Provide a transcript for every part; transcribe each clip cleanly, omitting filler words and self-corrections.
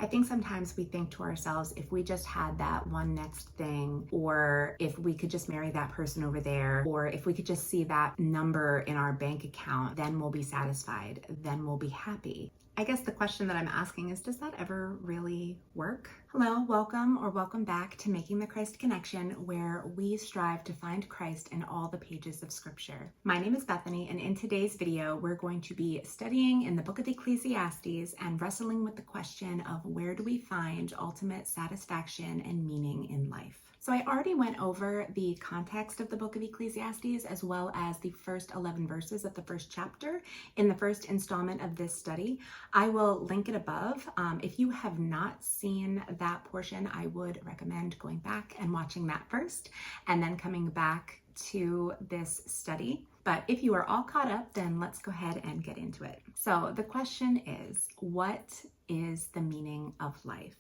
I think sometimes we think to ourselves, if we just had that one next thing, or if we could just marry that person over there, or if we could just see that number in our bank account, then we'll be satisfied, then we'll be happy. I guess the question that I'm asking is, does that ever really work? Hello, welcome back to Making the Christ Connection, where we strive to find Christ in all the pages of Scripture. My name is Bethany, and in today's video, we're going to be studying in the book of Ecclesiastes and wrestling with the question of where do we find ultimate satisfaction and meaning in life. So I already went over the context of the book of Ecclesiastes as well as the first 11 verses of the first chapter in the first installment of this study. I will link it above. If you have not seen that portion, I would recommend going back and watching that first and then coming back to this study. But if you are all caught up, then let's go ahead and get into it. So the question is, what is the meaning of life?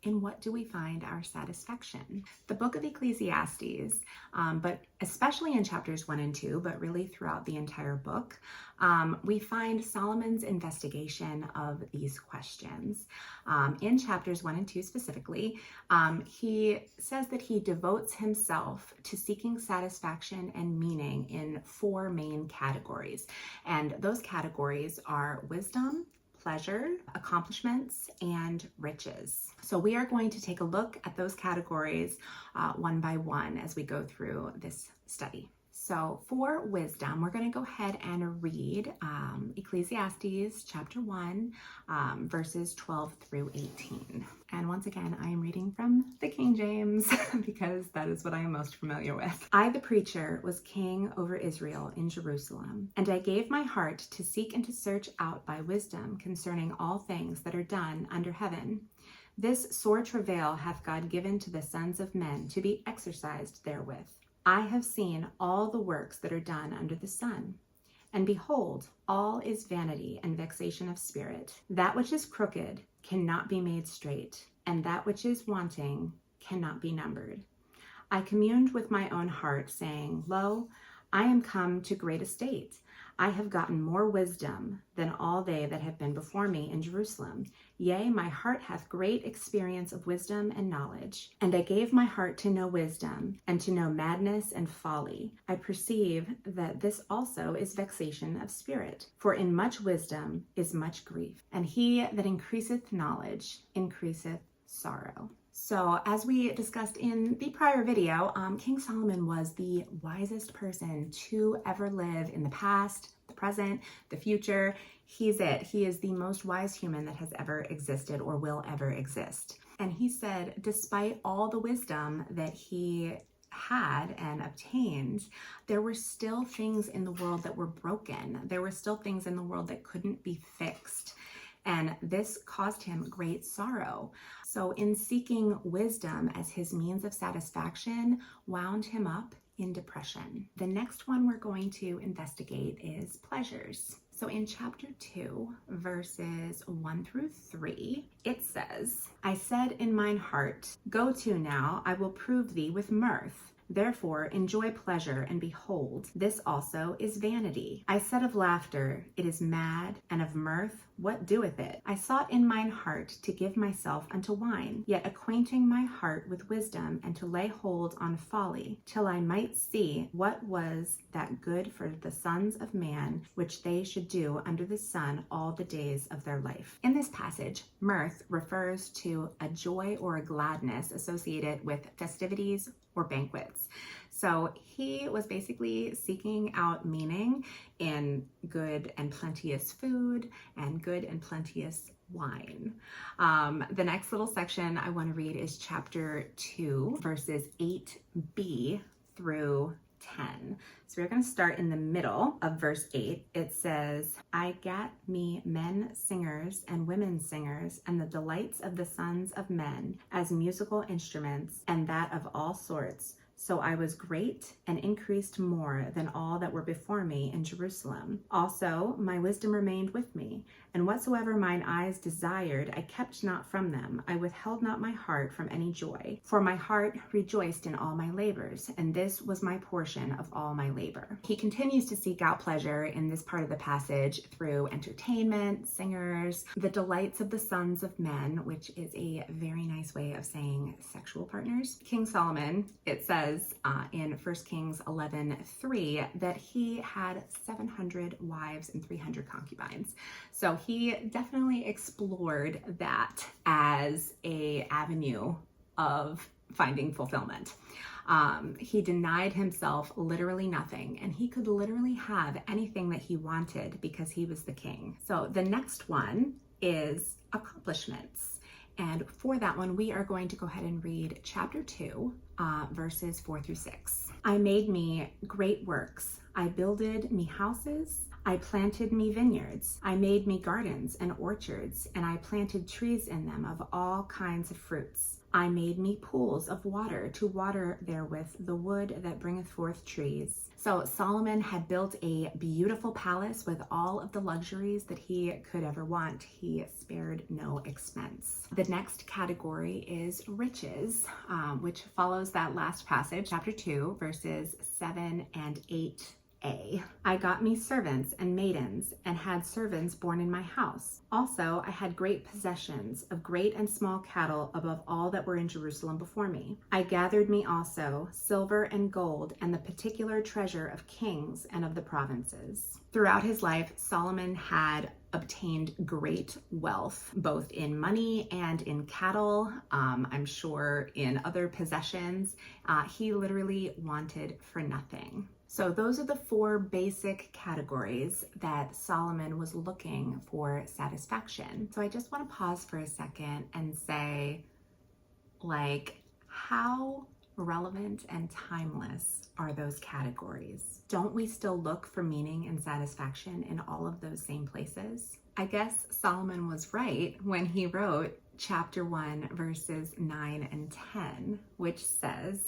In what do we find our satisfaction? The book of Ecclesiastes, but especially in chapters 1 and 2, but really throughout the entire book, we find Solomon's investigation of these questions. In chapters 1 and 2 specifically, he says that he devotes himself to seeking satisfaction and meaning in 4 main categories. And those categories are wisdom, pleasure, accomplishments, and riches. So we are going to take a look at those categories one by one as we go through this study. So for wisdom, we're going to go ahead and read Ecclesiastes chapter 1, verses 12 through 18. And once again, I am reading from the King James because that is what I am most familiar with. I, the preacher, was king over Israel in Jerusalem, and I gave my heart to seek and to search out by wisdom concerning all things that are done under heaven. This sore travail hath God given to the sons of men to be exercised therewith. I have seen all the works that are done under the sun. And behold, all is vanity and vexation of spirit. That which is crooked cannot be made straight, and that which is wanting cannot be numbered. I communed with my own heart, saying, Lo, I am come to great estate. I have gotten more wisdom than all they that have been before me in Jerusalem. Yea, my heart hath great experience of wisdom and knowledge. And I gave my heart to know wisdom, and to know madness and folly. I perceive that this also is vexation of spirit. For in much wisdom is much grief, and he that increaseth knowledge increaseth sorrow. So as we discussed in the prior video, King Solomon was the wisest person to ever live in the past, the present, the future. He's it. He is the most wise human that has ever existed or will ever exist. And he said, despite all the wisdom that he had and obtained, there were still things in the world that were broken. There were still things in the world that couldn't be fixed. And this caused him great sorrow. So in seeking wisdom as his means of satisfaction, wound him up in depression. The next one we're going to investigate is pleasures. So in chapter 2, verses 1 through 3, it says, I said in mine heart, Go to now, I will prove thee with mirth. Therefore enjoy pleasure, and behold, this also is vanity. I said of laughter, it is mad, and of mirth, what doeth it? I sought in mine heart to give myself unto wine, yet acquainting my heart with wisdom, and to lay hold on folly, till I might see what was that good for the sons of man, which they should do under the sun all the days of their life. In this passage, mirth refers to a joy or a gladness associated with festivities or banquets. So he was basically seeking out meaning in good and plenteous food and good and plenteous wine. The next little section I want to read is chapter 2, verses 8b through 10. So we're going to start in the middle of verse 8. It says, I gat me men singers and women singers, and the delights of the sons of men as musical instruments, and that of all sorts. So I was great and increased more than all that were before me in Jerusalem. Also my wisdom remained with me, And whatsoever mine eyes desired, I kept not from them. I withheld not my heart from any joy. For my heart rejoiced in all my labors, and this was my portion of all my labor. He continues to seek out pleasure in this part of the passage through entertainment, singers, the delights of the sons of men, which is a very nice way of saying sexual partners. King Solomon, it says in 1 Kings 11:3 that he had 700 wives and 300 concubines. So he definitely explored that as an avenue of finding fulfillment. He denied himself literally nothing, and he could literally have anything that he wanted because he was the king. So the next one is accomplishments. And for that one, we are going to go ahead and read chapter 2, verses 4-6. I made me great works. I builded me houses. I planted me vineyards. I made me gardens and orchards, and I planted trees in them of all kinds of fruits. I made me pools of water to water therewith the wood that bringeth forth trees. So Solomon had built a beautiful palace with all of the luxuries that he could ever want. He spared no expense. The next category is riches, which follows that last passage, chapter 2, verses 7 and 8. I got me servants and maidens, and had servants born in my house. Also, I had great possessions of great and small cattle above all that were in Jerusalem before me. I gathered me also silver and gold, and the particular treasure of kings and of the provinces. Throughout his life, Solomon had obtained great wealth, both in money and in cattle, I'm sure in other possessions. He literally wanted for nothing. So those are the 4 basic categories that Solomon was looking for satisfaction. So I just want to pause for a second and say, how relevant and timeless are those categories? Don't we still look for meaning and satisfaction in all of those same places? I guess Solomon was right when he wrote chapter 1, verses 9 and 10, which says,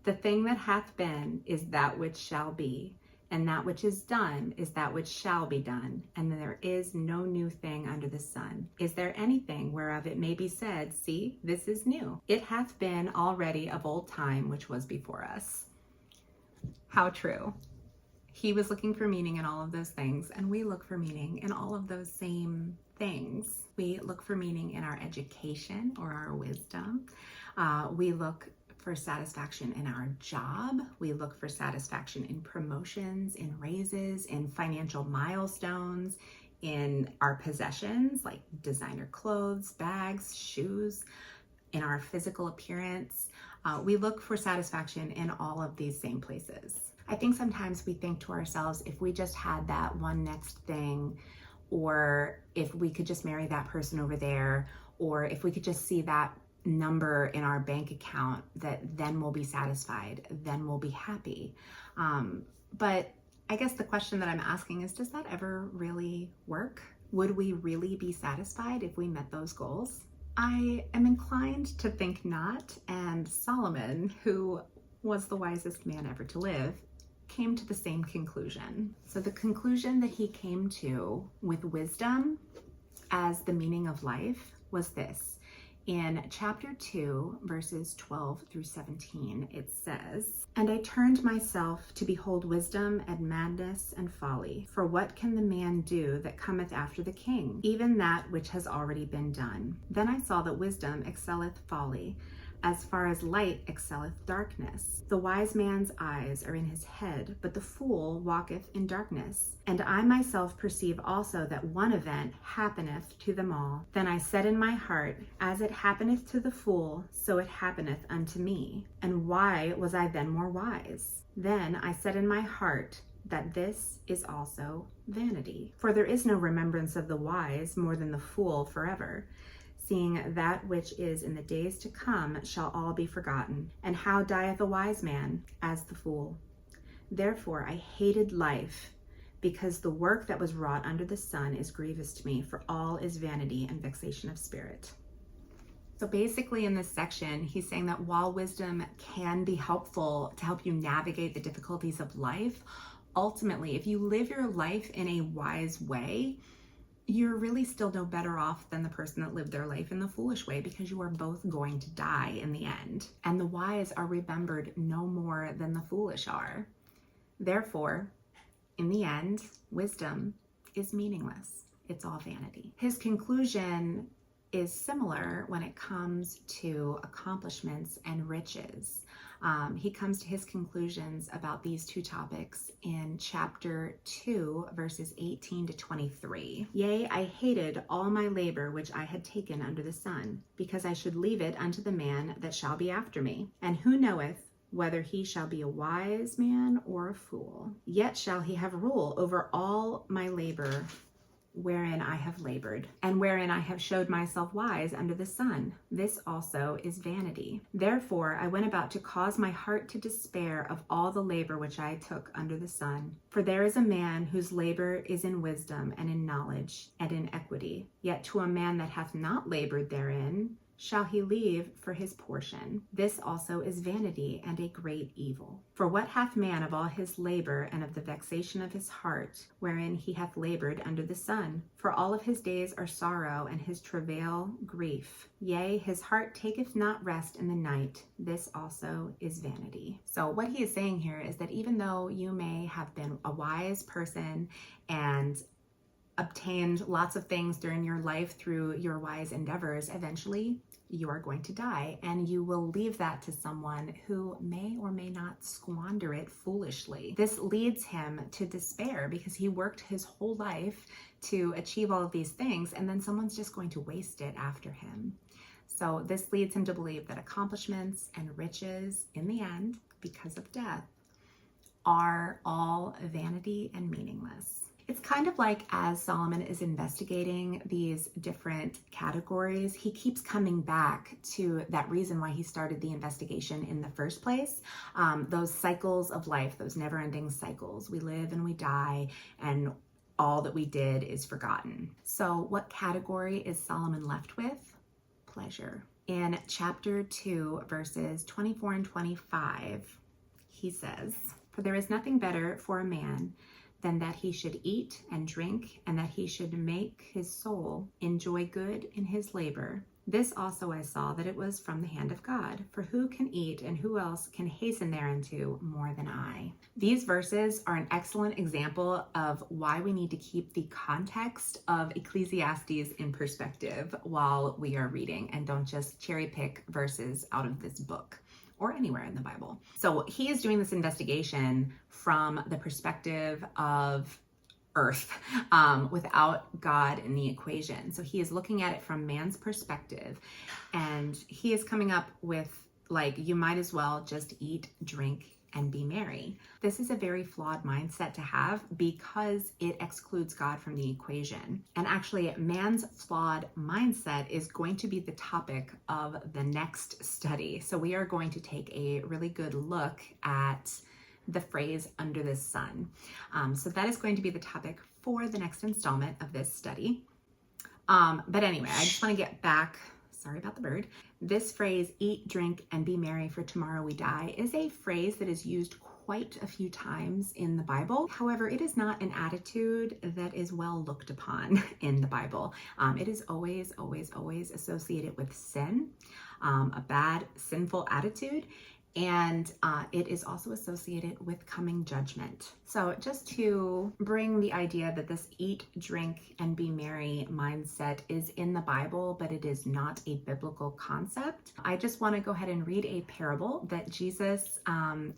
the thing that hath been is that which shall be, and that which is done is that which shall be done, and there is no new thing under the sun. Is there anything whereof it may be said, see, this is new? It hath been already of old time which was before us. How true. He was looking for meaning in all of those things, and we look for meaning in all of those same things. We look for meaning in our education or our wisdom. We look for satisfaction in our job. We look for satisfaction in promotions, in raises, in financial milestones, in our possessions like designer clothes, bags, shoes, in our physical appearance. We look for satisfaction in all of these same places. I think sometimes we think to ourselves, if we just had that one next thing, or if we could just marry that person over there, or if we could just see that number in our bank account, that then we'll be satisfied, then we'll be happy. But I guess the question that I'm asking is, does that ever really work? Would we really be satisfied if we met those goals? I am inclined to think not, and Solomon, who was the wisest man ever to live, came to the same conclusion. So the conclusion that he came to with wisdom as the meaning of life was this. In chapter 2, verses 12-17, it says, and I turned myself to behold wisdom and madness and folly. For what can the man do that cometh after the king? Even that which has already been done. Then I saw that wisdom excelleth folly, as far as light excelleth darkness. The wise man's eyes are in his head, but the fool walketh in darkness. And I myself perceive also that one event happeneth to them all. Then I said in my heart, as it happeneth to the fool, so it happeneth unto me. And why was I then more wise? Then I said in my heart, that this is also vanity. For there is no remembrance of the wise more than the fool forever. Seeing that which is in the days to come shall all be forgotten. And how dieth a wise man? As the fool. Therefore I hated life, because the work that was wrought under the sun is grievous to me, for all is vanity and vexation of spirit. So basically in this section, he's saying that while wisdom can be helpful to help you navigate the difficulties of life, ultimately, if you live your life in a wise way, you're really still no better off than the person that lived their life in the foolish way, because you are both going to die in the end. And the wise are remembered no more than the foolish are. Therefore, in the end, wisdom is meaningless. It's all vanity. His conclusion is similar when it comes to accomplishments and riches. He comes to his conclusions about these two topics in chapter 2, verses 18 to 23. Yea, I hated all my labor which I had taken under the sun, because I should leave it unto the man that shall be after me. And who knoweth whether he shall be a wise man or a fool? Yet shall he have rule over all my labor wherein I have labored, and wherein I have showed myself wise under the sun. This also is vanity. Therefore I went about to cause my heart to despair of all the labor which I took under the sun. For there is a man whose labor is in wisdom and in knowledge and in equity. Yet to a man that hath not labored therein shall he leave for his portion. This also is vanity and a great evil. For what hath man of all his labor and of the vexation of his heart, wherein he hath labored under the sun? For all of his days are sorrow, and his travail grief. Yea, his heart taketh not rest in the night. This also is vanity. So what he is saying here is that even though you may have been a wise person and obtained lots of things during your life through your wise endeavors, eventually you are going to die, and you will leave that to someone who may or may not squander it foolishly. This leads him to despair because he worked his whole life to achieve all of these things, and then someone's just going to waste it after him. So this leads him to believe that accomplishments and riches in the end, because of death, are all vanity and meaningless. It's kind of like as Solomon is investigating these different categories, he keeps coming back to that reason why he started the investigation in the first place. Those cycles of life, those never-ending cycles. We live and we die, and all that we did is forgotten. So what category is Solomon left with? Pleasure. In chapter 2, verses 24 and 25, he says, "For there is nothing better for a man than that he should eat and drink, and that he should make his soul enjoy good in his labor. This also I saw, that it was from the hand of God. For who can eat, and who else can hasten thereunto more than I?" These verses are an excellent example of why we need to keep the context of Ecclesiastes in perspective while we are reading, and don't just cherry pick verses out of this book or anywhere in the Bible. So he is doing this investigation from the perspective of earth, without God in the equation. So he is looking at it from man's perspective, and he is coming up with, like, you might as well just eat, drink, and be merry. This is a very flawed mindset to have because it excludes God from the equation. And actually, man's flawed mindset is going to be the topic of the next study. So we are going to take a really good look at the phrase under the sun. So that is going to be the topic for the next installment of this study. But anyway, I just want to get back. Sorry about the bird. This phrase, eat, drink, and be merry, for tomorrow we die, is a phrase that is used quite a few times in the Bible. However, it is not an attitude that is well looked upon in the Bible. It is always, always, always associated with sin, a bad, sinful attitude. And it is also associated with coming judgment. So just to bring the idea that this eat, drink, and be merry mindset is in the Bible, but it is not a biblical concept, I just want to go ahead and read a parable that Jesus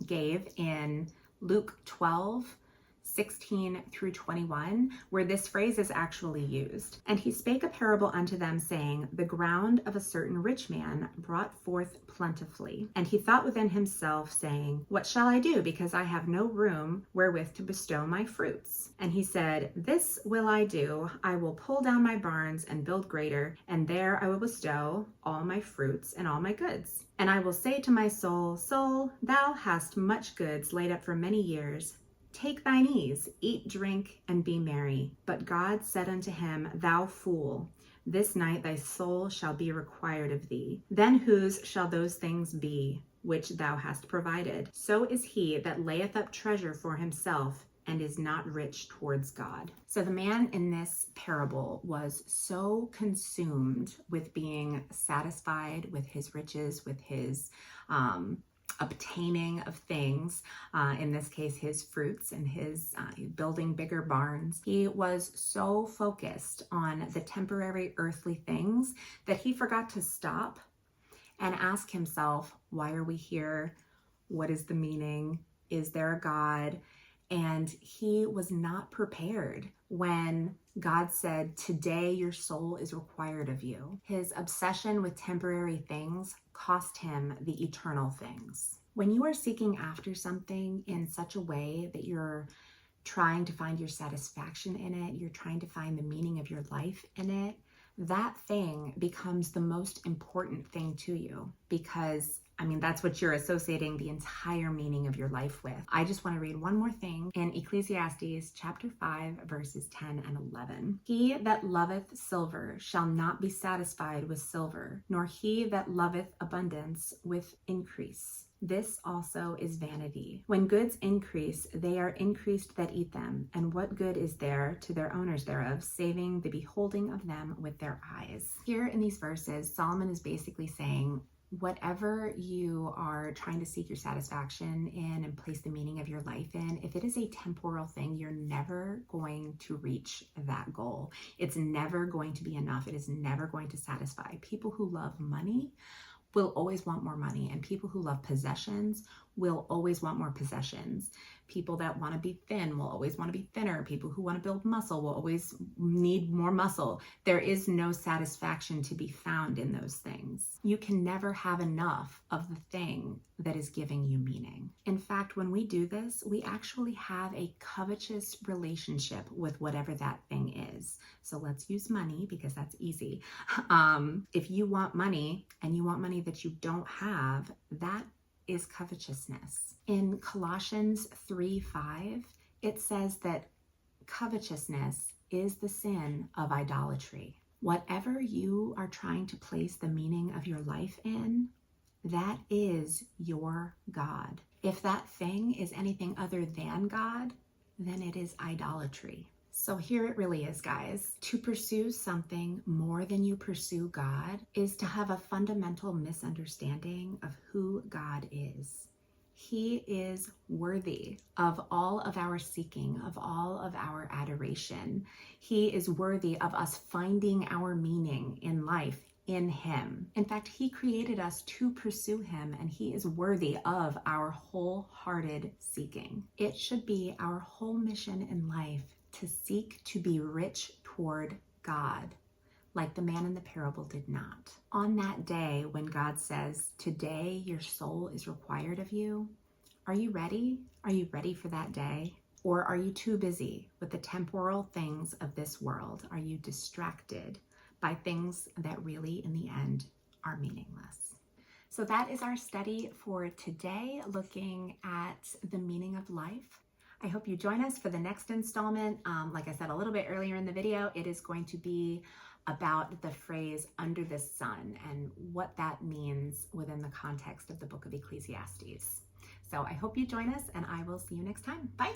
gave in Luke 12:16 through 21, where this phrase is actually used. "And he spake a parable unto them, saying, The ground of a certain rich man brought forth plentifully. And he thought within himself, saying, What shall I do, because I have no room wherewith to bestow my fruits? And he said, This will I do, I will pull down my barns and build greater, and there I will bestow all my fruits and all my goods. And I will say to my soul, Soul, thou hast much goods laid up for many years. Take thine ease, eat, drink, and be merry. But God said unto him, Thou fool, this night thy soul shall be required of thee. Then whose shall those things be which thou hast provided? So is he that layeth up treasure for himself and is not rich towards God. So the man in this parable was so consumed with being satisfied with his riches, with his obtaining of things, in this case, his fruits and his building bigger barns. He was so focused on the temporary earthly things that he forgot to stop and ask himself, why are we here? What is the meaning? Is there a God? And he was not prepared when God said, today your soul is required of you. His obsession with temporary things cost him the eternal things. When you are seeking after something in such a way that you're trying to find your satisfaction in it, you're trying to find the meaning of your life in it, that thing becomes the most important thing to you, because that's what you're associating the entire meaning of your life with. I just want to read one more thing in Ecclesiastes chapter 5, verses 10 and 11. He that loveth silver shall not be satisfied with silver, nor he that loveth abundance with increase. This also is vanity. When goods increase, they are increased that eat them. And what good is there to their owners thereof, saving the beholding of them with their eyes? Here in these verses, Solomon is basically saying, whatever you are trying to seek your satisfaction in and place the meaning of your life in, if it is a temporal thing, you're never going to reach that goal. It's never going to be enough. It is never going to satisfy. People who love money will always want more money, and people who love possessions will always want more possessions. People that want to be thin will always want to be thinner. People who want to build muscle will always need more muscle. There is no satisfaction to be found in those things. You can never have enough of the thing that is giving you meaning. In fact, when we do this, we actually have a covetous relationship with whatever that thing is. So let's use money because that's easy. If you want money and you want money that you don't have, that is covetousness. In Colossians 3:5, it says that covetousness is the sin of idolatry. Whatever you are trying to place the meaning of your life in, that is your God. If that thing is anything other than God, then it is idolatry. So here it really is, guys. To pursue something more than you pursue God is to have a fundamental misunderstanding of who God is. He is worthy of all of our seeking, of all of our adoration. He is worthy of us finding our meaning in life in him. In fact, he created us to pursue him, and he is worthy of our wholehearted seeking. It should be our whole mission in life to seek to be rich toward God, like the man in the parable did not. On that day when God says, today your soul is required of you, are you ready? Are you ready for that day? Or are you too busy with the temporal things of this world? Are you distracted by things that really, in the end, are meaningless? So that is our study for today, looking at the meaning of life. I hope you join us for the next installment. Like I said a little bit earlier in the video, it is going to be about the phrase under the sun and what that means within the context of the book of Ecclesiastes. So I hope you join us, and I will see you next time. Bye.